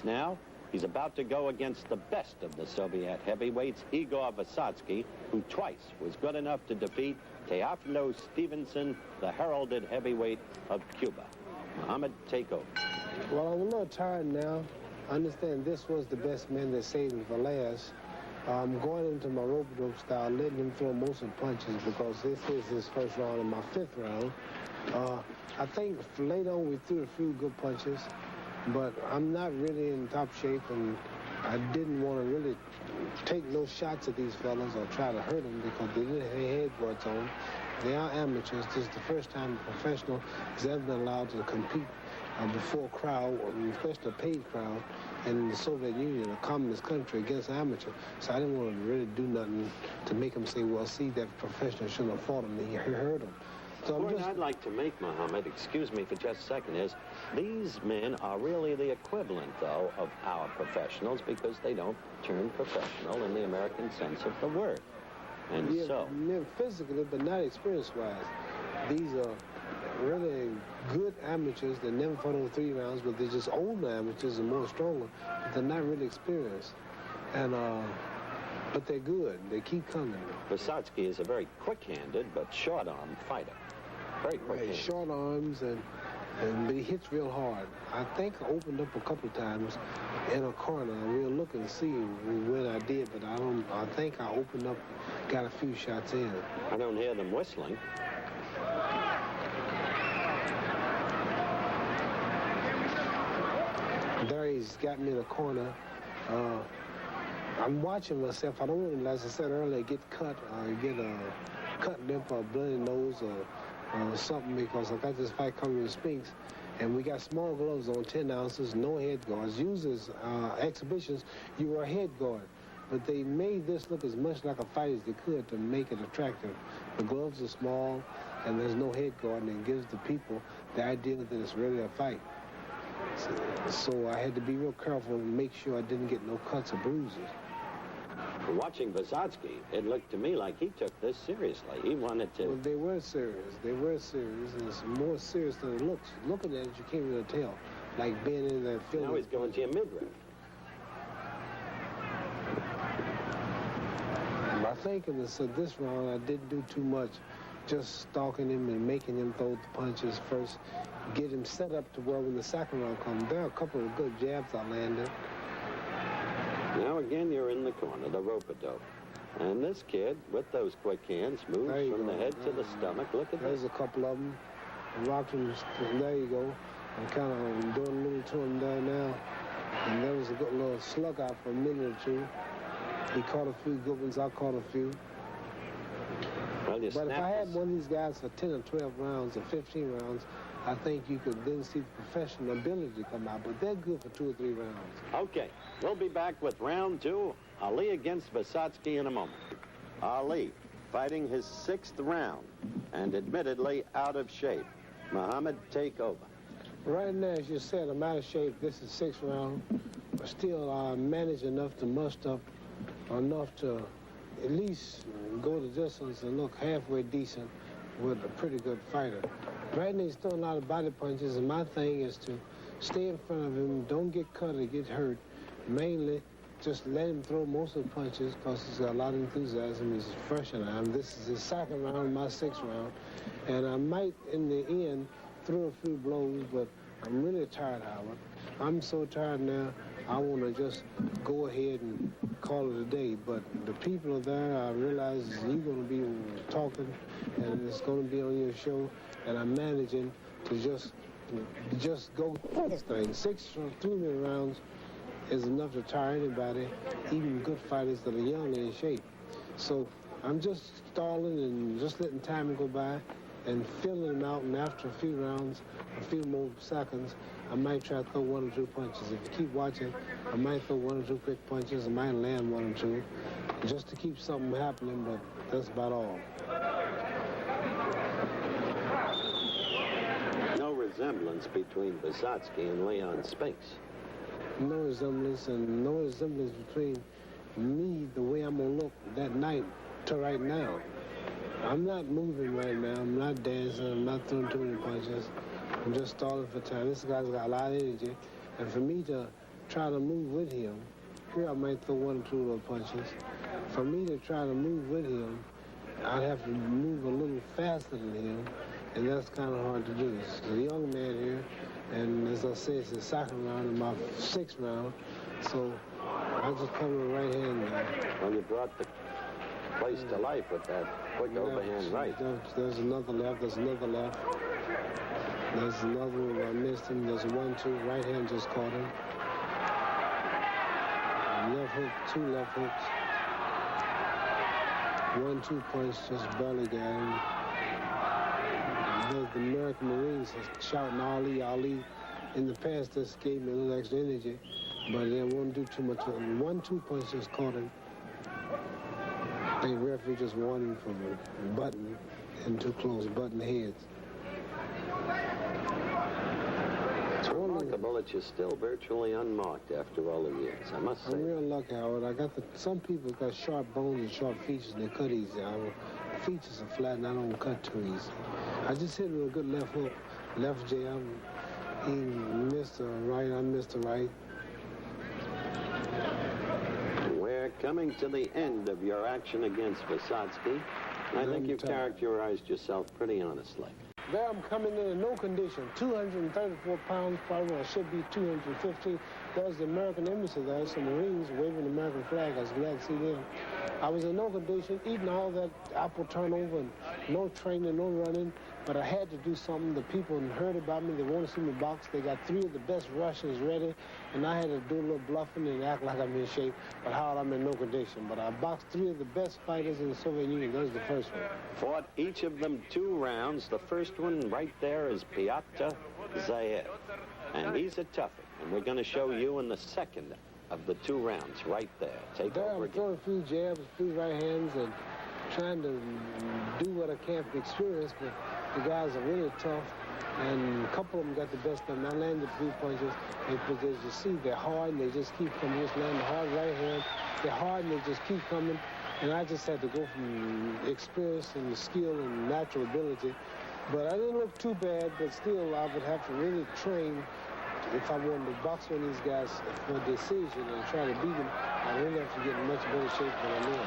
fights now. He's about to go against the best of the Soviet heavyweights, Igor Vysotsky, who twice was good enough to defeat Teofilo Stevenson, the heralded heavyweight of Cuba. Muhammad, take over. Well, I'm a little tired now. I understand this was the best man that saved me for last. I'm going into my rope-a-dope style, letting him throw most of the punches because this is his first round and my fifth round. I think later on we threw a few good punches, but I'm not really in top shape, and I didn't want to really take no shots at these fellas or try to hurt them because they didn't have head guards on. They are amateurs. This is the first time a professional has ever been allowed to compete before a crowd, especially a paid crowd, in the Soviet Union, a communist country, against an amateur. So I didn't want to really do nothing to make him say, well, see, that professional shouldn't have fought him. He hurt him. So The point I'd like to make, Muhammad, excuse me for just a second, is these men are really the equivalent, though, of our professionals because they don't turn professional in the American sense of the word. And yeah, so... physically, but not experience-wise. These are really good amateurs that never fought over 3 rounds, but they're just older amateurs and more stronger. But they're not really experienced. And, but they're good. They keep coming. Vysotsky is a very quick-handed but short-armed fighter. Very quick-handed. Right, short arms, but he hits real hard. I think I opened up a couple of times in a corner. We'll look and see when I did, but I think I opened up, got a few shots in. I don't hear them whistling. There he's got me in a corner. I'm watching myself. I don't want to, as I said earlier, get cut or get a cut lip or a bloody nose or something because I got this fight coming in Spinks, and we got small gloves on, 10 ounces, no head guards. Usually exhibitions, you wear a head guard, but they made this look as much like a fight as they could to make it attractive. The gloves are small, and there's no head guard, and it gives the people the idea that it's really a fight. So I had to be real careful and make sure I didn't get no cuts or bruises. Watching Vysotsky, it looked to me like he took this seriously. He wanted to... Well, they were serious. They were serious. It's more serious than it looks. Looking at it, you can't really tell. Like being in that film. Now he's going to your midriff. I think in this round, I didn't do too much. Just stalking him and making him throw the punches first. Get him set up to where when the second round comes, there are a couple of good jabs I landed. Now again, you're in the corner, the rope-a-dope. And this kid, with those quick hands, moves from the head to the stomach. Look at There's this. a couple of them. Rocked him, there you go. I'm kind of doing a little to him there now. And there was a good little slug out for a minute or two. He caught a few good ones, I caught a few. Well, But if I had one of these guys for 10 or 12 rounds or 15 rounds, I think you could then see the professional ability to come out, but they're good for 2 or 3 rounds. Okay, we'll be back with round 2, Ali against Vysotsky in a moment. Ali fighting his 6th round and admittedly out of shape. Muhammad, take over. Right now, as you said, I'm out of shape. This is 6th round, but still I manage enough to muster up enough to at least go the distance and look halfway decent with a pretty good fighter. Right now, he's throwing a lot of body punches, and my thing is to stay in front of him, don't get cut or get hurt. Mainly, just let him throw most of the punches because he's got a lot of enthusiasm. He's fresh and I'm. This is his 2nd round, my 6th round. And I might, in the end, throw a few blows, but I'm really tired, Howard. I'm so tired now, I want to just go ahead and call it a day. But the people are there. I realize you're going to be talking, and it's going to be on your show. And I'm managing to just go through this thing. 6 or 3 minute rounds is enough to tire anybody, even good fighters that are young and in shape. So I'm just stalling and just letting time go by and filling them out. And after a few rounds, a few more seconds, I might try to throw 1 or 2 punches. If you keep watching, I might throw 1 or 2 quick punches. I might land 1 or 2 just to keep something happening, but that's about all. Resemblance between Vysotsky and Leon Spinks. No resemblance, and no resemblance between me, the way I'm going to look that night, to right now. I'm not moving right now. I'm not dancing. I'm not throwing too many punches. I'm just stalling for time. This guy's got a lot of energy. And for me to try to move with him, here I might throw 1 or 2 little punches. For me to try to move with him, I'd have to move a little faster than him, and that's kind of hard to do. It's a young man here, and as I said, it's the second round and my 6th round, so I just come with right hand now. Well, you brought the place to life with that quick overhand right. There's another left, there's another left. There's another one where I missed him. There's a 1-2, right hand just caught him. Left hook, 2 left hooks. 1-2 punch, just barely got him. The American Marines are shouting Ali, Ali. In the past, this gave me a little extra energy, but they won't do too much. 1-2 punch just caught him. I think the referee just warned him from button and too close, button heads. It's remarkable that you're still virtually unmarked after all the years, I must say. I'm real lucky, Howard. Some people got sharp bones and sharp features, and they cut easy. The features are flat, and I don't cut too easy. I just hit with a good left hook, left jab. He missed the right, I missed the right. We're coming to the end of your action against Vysotsky. I think you've characterized yourself pretty honestly. There I'm coming in no condition, 234 pounds, probably when I should be 250. There's the American embassy there, some Marines waving the American flag. I was glad to see them. I was in no condition, eating all that apple turnover and no training, no running, but I had to do something. The people heard about me, they want to see me box. They got 3 of the best Russians ready, and I had to do a little bluffing and act like I'm in shape, but how I'm in no condition. But I boxed 3 of the best fighters in the Soviet Union. That was the first one. Fought each of them 2 rounds. The first one right there is Pyotr Zaev, and he's a toughie. And we're going to show you in the second of the 2 rounds right there. Take over again. I'm throwing a few jabs, a few right hands, and trying to do what I can from experience, but the guys are really tough, and a couple of them got the best of them. I landed 3 punches, but as you see, they're hard, and they just keep coming. Just land the hard right hand. They're hard, and they just keep coming, and I just had to go from experience and skill and natural ability. But I didn't look too bad, but still, I would have to really train if I wanted to box one of these guys for a decision and try to beat them. I really have to get in much better shape than I'm in.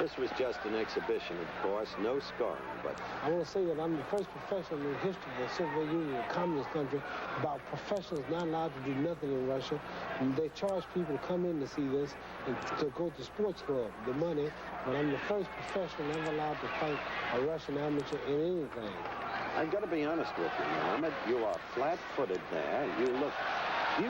This was just an exhibition, of course, no scoring, but I want to say that I'm the first professional in the history of the Soviet Union, a communist country, about professionals not allowed to do nothing in Russia. And they charge people to come in to see this and to go to sports club, the money. But I'm the first professional ever allowed to fight a Russian amateur in anything. I've got to be honest with you, Mohammed. You are flat-footed there. You look huge,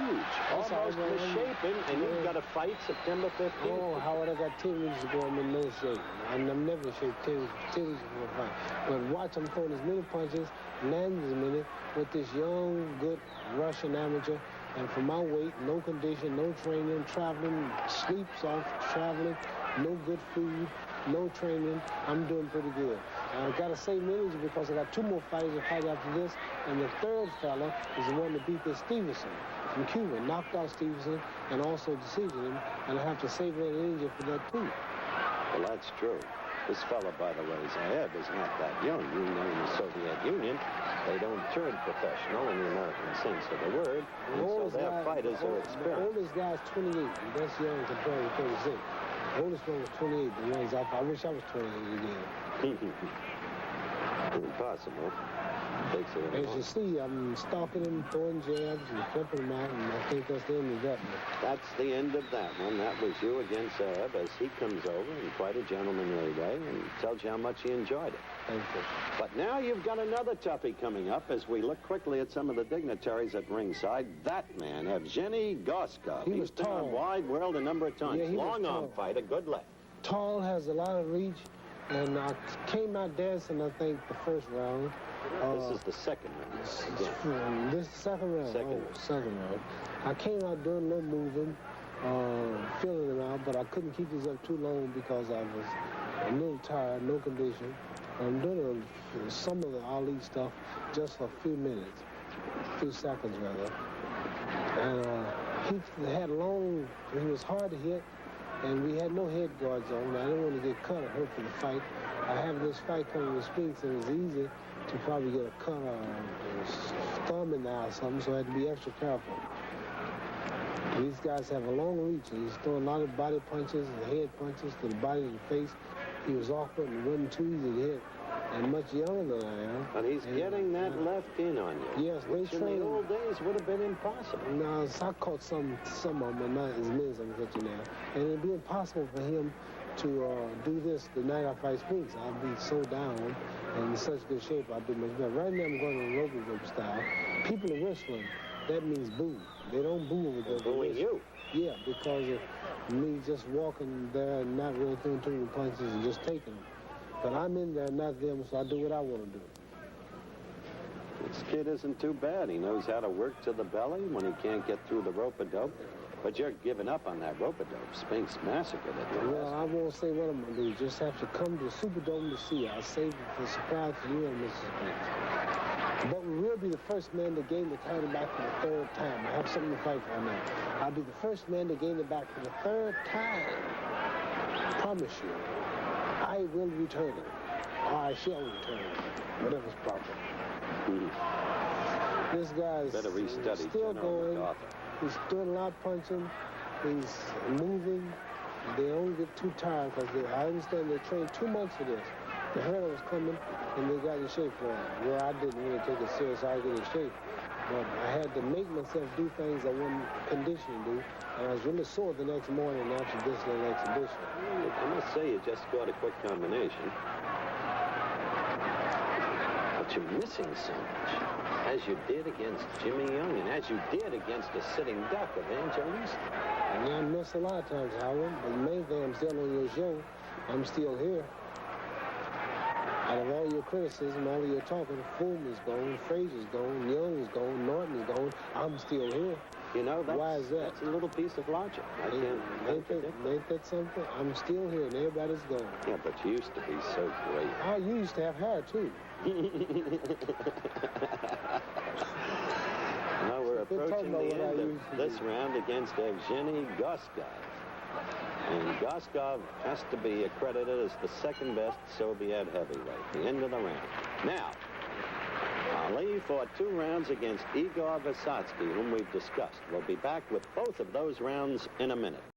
almost misshapen, and you've got to fight September 15th. Oh, Howard, I got 10 weeks ago. I'm in no shape. I'm never in shape 10 weeks before a fight. But watch, I'm throwing as many punches, landing as many, with this young, good Russian amateur. And for my weight, no condition, no training, traveling, sleeps off, traveling, no good food, no training. I'm doing pretty good. I've got to save energy because I got 2 more fighters to fight after this, and the third fella is the one that beat this Stevenson from Cuba, knocked out Stevenson, and also decisioned him, and I have to save that energy for that too. Well, that's true. This fella, by the way, Zaev, is not that young. You know, in the Soviet Union, they don't turn professional in the American sense of the word, and so their fighters are experienced. The oldest guy is 28, and that's young compared to 36. The oldest one was 28, the ones I wish I was 28 again. Impossible. Takes it As you see, I'm stalking him, throwing jabs, and flipping him out, and I think that's the end of that one. That's the end of that one. That was you against Zaev as he comes over in quite a gentlemanly way and tells you how much he enjoyed it. Thank you. But now you've got another toughie coming up as we look quickly at some of the dignitaries at ringside. That man, Evgeny Gorstkov. He was He's been tall. on Wide World a number of times. Yeah, he was Long arm tall. fighter, good left. Tall, has a lot of reach, and I came out dancing, I think, the first round. This is the second round. Again. This is the second round. Second round. I came out doing a little moving, feeling him out, but I couldn't keep this up too long because I was a little tired, no condition. I'm doing some of the Ali stuff just for a few minutes, a few seconds rather. And he had long, he was hard to hit, and we had no head guards on. I didn't want to get cut or hurt for the fight. I have this fight coming with Spinks, and it's easy to probably get a cut or a thumb in the eye or something, so I had to be extra careful. These guys have a long reach, and he's throwing a lot of body punches and head punches to the body and the face. He was awkward and wasn't too easy to hit, and much younger than I am. But he's getting that left in on you. Yes, they which in the old days would have been impossible. No, so I caught some of them, but not as many as I'm catching now. And it'd be impossible for him to do this the night I fight Spinks. I'd be so down and in such good shape. I'd be much better. Right now I'm going on rope style. People are whistling. That means boo. They don't boo with the booing you. Yeah, because of me just walking there and not really throwing too many punches and just taking them. But I'm in there, not them, so I do what I want to do. This kid isn't too bad. He knows how to work to the belly when he can't get through the rope-a-dope. But you're giving up on that rope-a-dope. Spinks massacred it. Well, I won't say what I'm going to do. You just have to come to the Superdome to see. I'll save it for a surprise for you and Mrs. Spinks. But we will be the first man to gain the title back for the third time. I have something to fight for now. I'll be the first man to gain it back for the third time. I promise you. I will return it. Or I shall return it. Whatever's proper. This guy's better restudy still going. He's doing a lot of punching. He's moving. They don't get too tired because I understand they trained 2 months for this. The hurdle was coming, and they got in shape for it. Where I didn't really take it serious, I get in shape. But I had to make myself do things I wasn't conditioned to do. And I was really sore the next morning after this little exhibition. I must say, you just scored a quick combination. But you're missing so much, as you did against Jimmy Young and as you did against a sitting duck of Evangelista. And I miss a lot of times, Howard. But the main thing, I'm still on your show. I'm still here. Out of all your criticism, all of your talking, Fulton is gone, Frazier's gone, Young is gone, Norton is gone. I'm still here. You know, why is that? That's a little piece of logic. Ain't that something? I'm still here and everybody's gone. Yeah, but you used to be so great. Oh, you used to have hair, too. Now we're approaching the end of this round against Evgeny Gorstkov. And Gorstkov has to be accredited as the second best Soviet heavyweight. The end of the round. Now, Ali fought 2 rounds against Igor Vysotsky, whom we've discussed. We'll be back with both of those rounds in a minute.